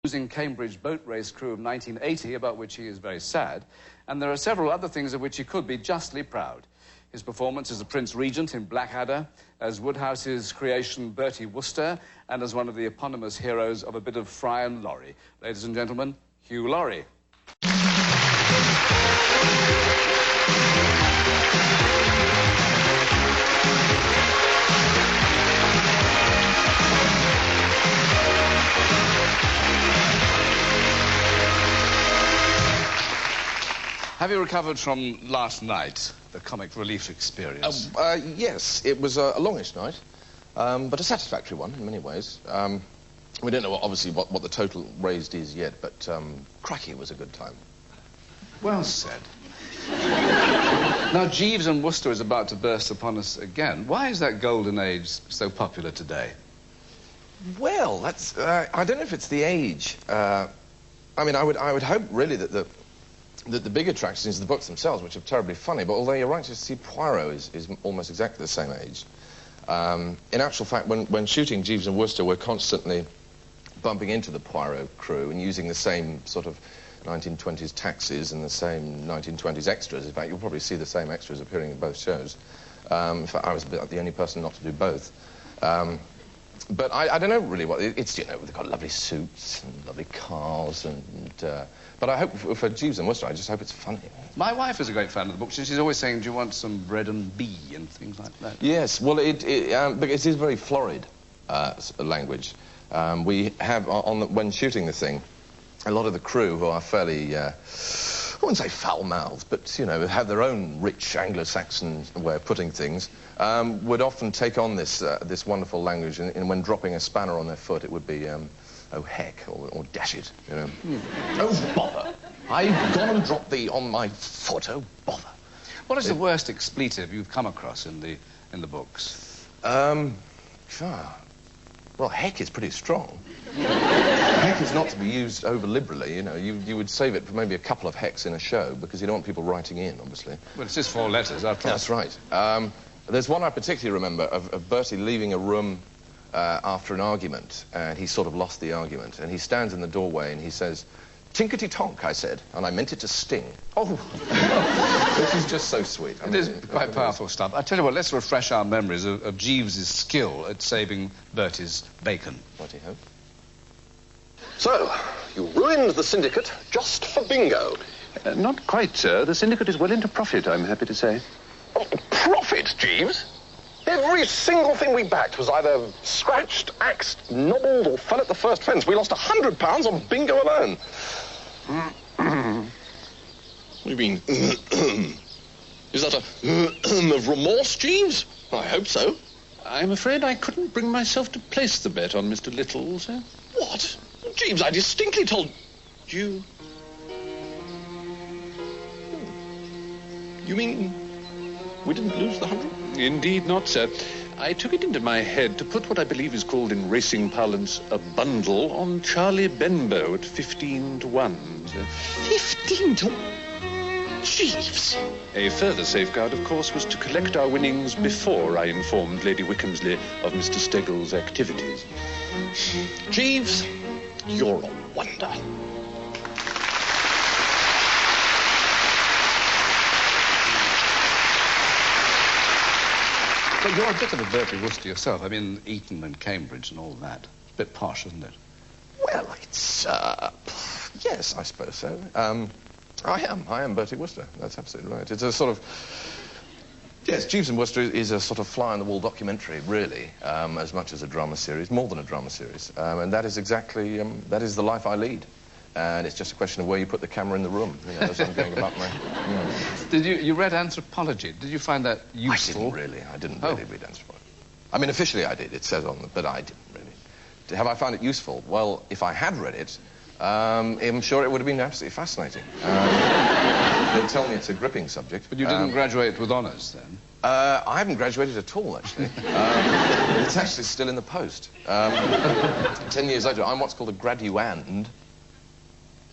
losing Cambridge boat race crew of 1980, about which he is very sad, and there are several other things of which he could be justly proud. His performance as the Prince Regent in Blackadder, as Woodhouse's creation Bertie Wooster, and as one of the eponymous heroes of a bit of Fry and Laurie. Ladies and gentlemen, Hugh Laurie. Have you recovered from last night, the comic relief experience? Yes, it was a longish night, but a satisfactory one in many ways. We don't know, obviously, what the total raised is yet, but crikey, it was a good time. Well said. Now, Jeeves and Wooster is about to burst upon us again. Why is that golden age so popular today? Well, that's... I don't know if it's the age. I mean, I would hope, really, that the big attraction is the books themselves, which are terribly funny, but although you're right to see Poirot is almost exactly the same age. In actual fact, when shooting Jeeves and Wooster, we're constantly bumping into the Poirot crew and using the same sort of 1920s taxis and the same 1920s extras. In fact, you'll probably see the same extras appearing in both shows. In fact, I was the only person not to do both. But I don't know really what... It's, you know, they've got lovely suits and lovely cars and... but I hope for Jeeves and Wooster, I just hope it's funny. My wife is a great fan of the book. She's always saying, do you want some bread and bee and things like that? Yes, well, it is very florid language. We have, when shooting the thing, a lot of the crew who are fairly... I wouldn't say foul-mouthed, but, you know, have their own rich Anglo-Saxon way of putting things, would often take on this wonderful language, and when dropping a spanner on their foot, it would be, oh, heck, or dash it, you know. Oh, bother. I've gone and dropped thee on my foot, oh, bother. What is the worst expletive you've come across in the books? Well, heck is pretty strong. Heck is not to be used over-liberally, you know. You would save it for maybe a couple of hecks in a show, because you don't want people writing in, obviously. Well, it's just 4 letters, after all. That's right. There's one I particularly remember of Bertie leaving a room after an argument, and he sort of lost the argument, and he stands in the doorway and he says, "Tinkety-tonk," I said, and I meant it to sting. Oh, this is just so sweet. It is quite powerful stuff. I tell you what, let's refresh our memories of Jeeves's skill at saving Bertie's bacon. Righty-ho. So, you ruined the syndicate just for bingo. Not quite, sir. The syndicate is well into profit, I'm happy to say. Oh, profit, Jeeves? Every single thing we backed was either scratched, axed, nobbled, or fell at the first fence. We lost £100 on bingo alone. What do you mean? Is that of remorse, Jeeves? I hope so. I'm afraid I couldn't bring myself to place the bet on Mr. Little, sir. What? Jeeves, I distinctly told you... You mean we didn't lose the 100? Indeed not, sir. I took it into my head to put what I believe is called in racing parlance a bundle on Charlie Benbow at 15 to 1, sir. 15 to 1? Jeeves! A further safeguard, of course, was to collect our winnings before I informed Lady Wickhamsley of Mr. Steggles' activities. Jeeves, you're a wonder. But you're a bit of a Bertie Wooster yourself. I mean, Eton and Cambridge and all that. A bit posh, isn't it? Well, it's, yes, I suppose so. I am Bertie Wooster. That's absolutely right. It's a sort of... Yes, Jeeves and Wooster is a sort of fly-on-the-wall documentary, really, as much as a drama series, more than a drama series. And that is exactly, that is the life I lead. And it's just a question of where you put the camera in the room, you know, as I'm going about my... Did you read anthropology? Did you find that useful? I didn't really read anthropology. I mean, officially I did, it says on the... But I didn't really. Have I found it useful? Well, if I had read it, I'm sure it would have been absolutely fascinating. They tell me it's a gripping subject. But you didn't graduate with honours, then? I haven't graduated at all, actually. It's actually still in the post. 10 years later, I'm what's called a graduand.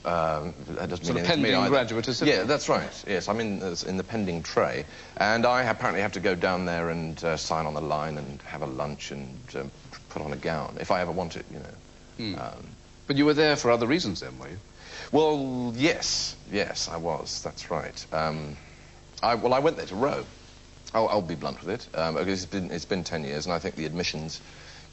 That doesn't sort mean of pending me graduate, is it? Yeah, that's right. Yes, I'm in the pending tray. And I apparently have to go down there and sign on the line and have a lunch and put on a gown, if I ever want it, you know. But you were there for other reasons then, were you? Well, yes, I was. That's right. I went there to row. I'll be blunt with it. It's been 10 years, and I think the admissions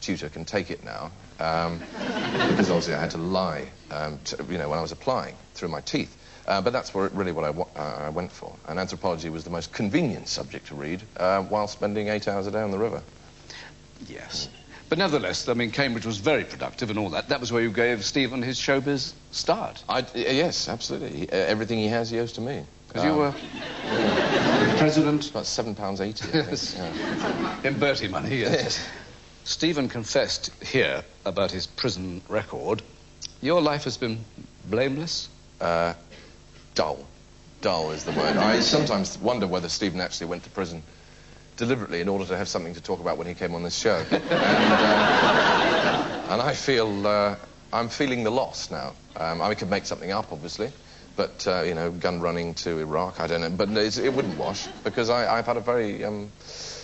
tutor can take it now, because obviously I had to lie, when I was applying through my teeth. But that's really what I went for. And anthropology was the most convenient subject to read while spending 8 hours a day on the river. Yes. But nevertheless, I mean, Cambridge was very productive and all that. That was where you gave Stephen his showbiz start. Yes, absolutely. Everything he has, he owes to me. Because you were president... About £7.80, I think. Yes. Yeah. In Bertie money, yes. Stephen confessed here about his prison record. Your life has been blameless? Dull. Dull is the word. I sometimes wonder whether Stephen actually went to prison deliberately in order to have something to talk about when he came on this show. And I feel... I'm feeling the loss now. I could make something up, obviously. But, gun running to Iraq, I don't know. But it wouldn't wash, because I've had a very,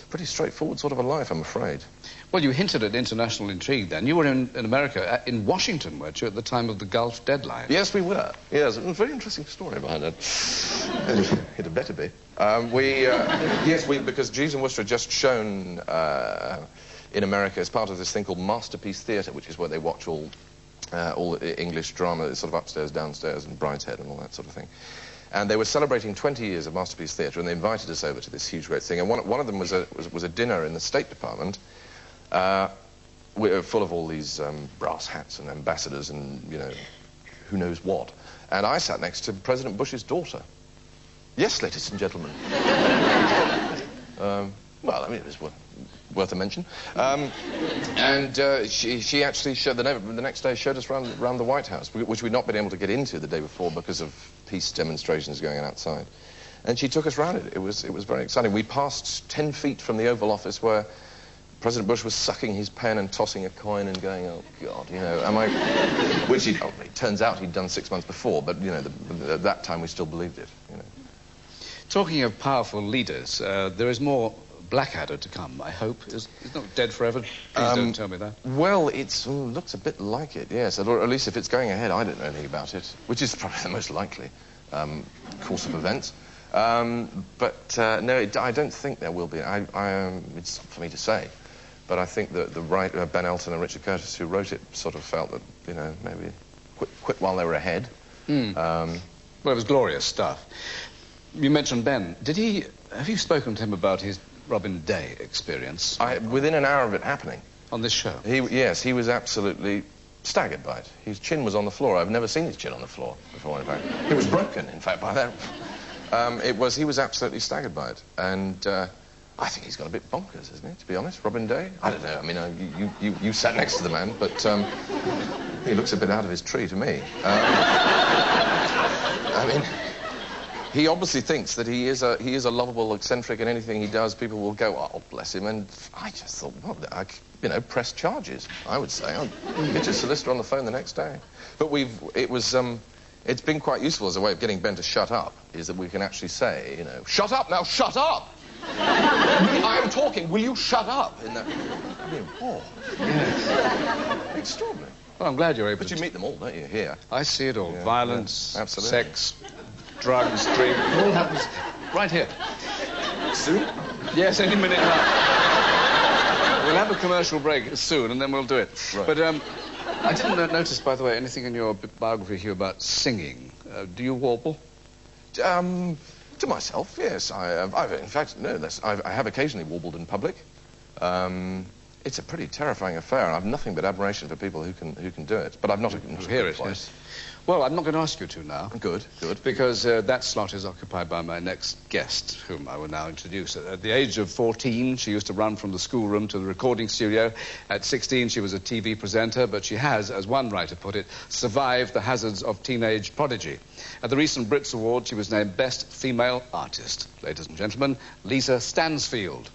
pretty straightforward sort of a life, I'm afraid. Well, you hinted at international intrigue then. You were in America, in Washington, weren't you, at the time of the Gulf deadline? Yes, we were. Yes, it was a very interesting story behind it. It had better be. Because Jeeves and Wooster had just shown in America as part of this thing called Masterpiece Theatre, which is where they watch all English drama, sort of upstairs, downstairs, and Brideshead and all that sort of thing. And they were celebrating 20 years of Masterpiece Theatre, and they invited us over to this huge, great thing. And one of them was a dinner in the State Department, full of all these brass hats and ambassadors and, who knows what. And I sat next to President Bush's daughter. Yes, ladies and gentlemen. Well, I mean, it was worth a mention. She actually showed, the next day showed us around the White House, which we'd not been able to get into the day before because of peace demonstrations going on outside. And she took us around it. It was very exciting. We passed 10 feet from the Oval Office where President Bush was sucking his pen and tossing a coin and going, oh, God, which it turns out he'd done 6 months before, but, at that time we still believed it, Talking of powerful leaders, there is more Blackadder to come, I hope. It's not dead forever. Please don't tell me that. Well, it looks a bit like it, yes. Or at least if it's going ahead, I don't know anything about it, which is probably the most likely course of events. No, I don't think there will be. It's for me to say. But I think that Ben Elton and Richard Curtis, who wrote it, sort of felt that, maybe quit while they were ahead. Well, it was glorious stuff. You mentioned Ben. Have you spoken to him about his Robin Day experience? Within an hour of it happening. On this show? Yes, he was absolutely staggered by it. His chin was on the floor. I've never seen his chin on the floor before, in fact. It was broken, in fact, by that. He was absolutely staggered by it. And I think he's got a bit bonkers, isn't he, to be honest? Robin Day? I don't know. I mean, you sat next to the man, but he looks a bit out of his tree to me. He obviously thinks that he is a lovable eccentric, and anything he does, people will go, oh, bless him. And I just thought, well, press charges, I would say. I'll get your solicitor on the phone the next day. But it's been quite useful as a way of getting Ben to shut up, is that we can actually say, shut up now, shut up! I am talking, will you shut up? Yes. Extraordinary. Well, I'm glad you're able to... But you meet them all, don't you, here? I see it all. Yeah, violence, absolutely. Sex, drugs, drink, it all happens right here. Soon? Yes, any minute now. We'll have a commercial break soon, and then we'll do it. Right. But I didn't notice, by the way, anything in your biography, Hugh, about singing. Do you warble? To myself, yes. In fact, no. I have occasionally warbled in public. It's a pretty terrifying affair. I have nothing but admiration for people who can do it. But I've not hear it. Yes. Well, I'm not going to ask you to now. Good. Because that slot is occupied by my next guest, whom I will now introduce. At the age of 14, she used to run from the schoolroom to the recording studio. At 16, she was a TV presenter, but she has, as one writer put it, survived the hazards of teenage prodigy. At the recent Brits Awards, she was named Best Female Artist. Ladies and gentlemen, Lisa Stansfield.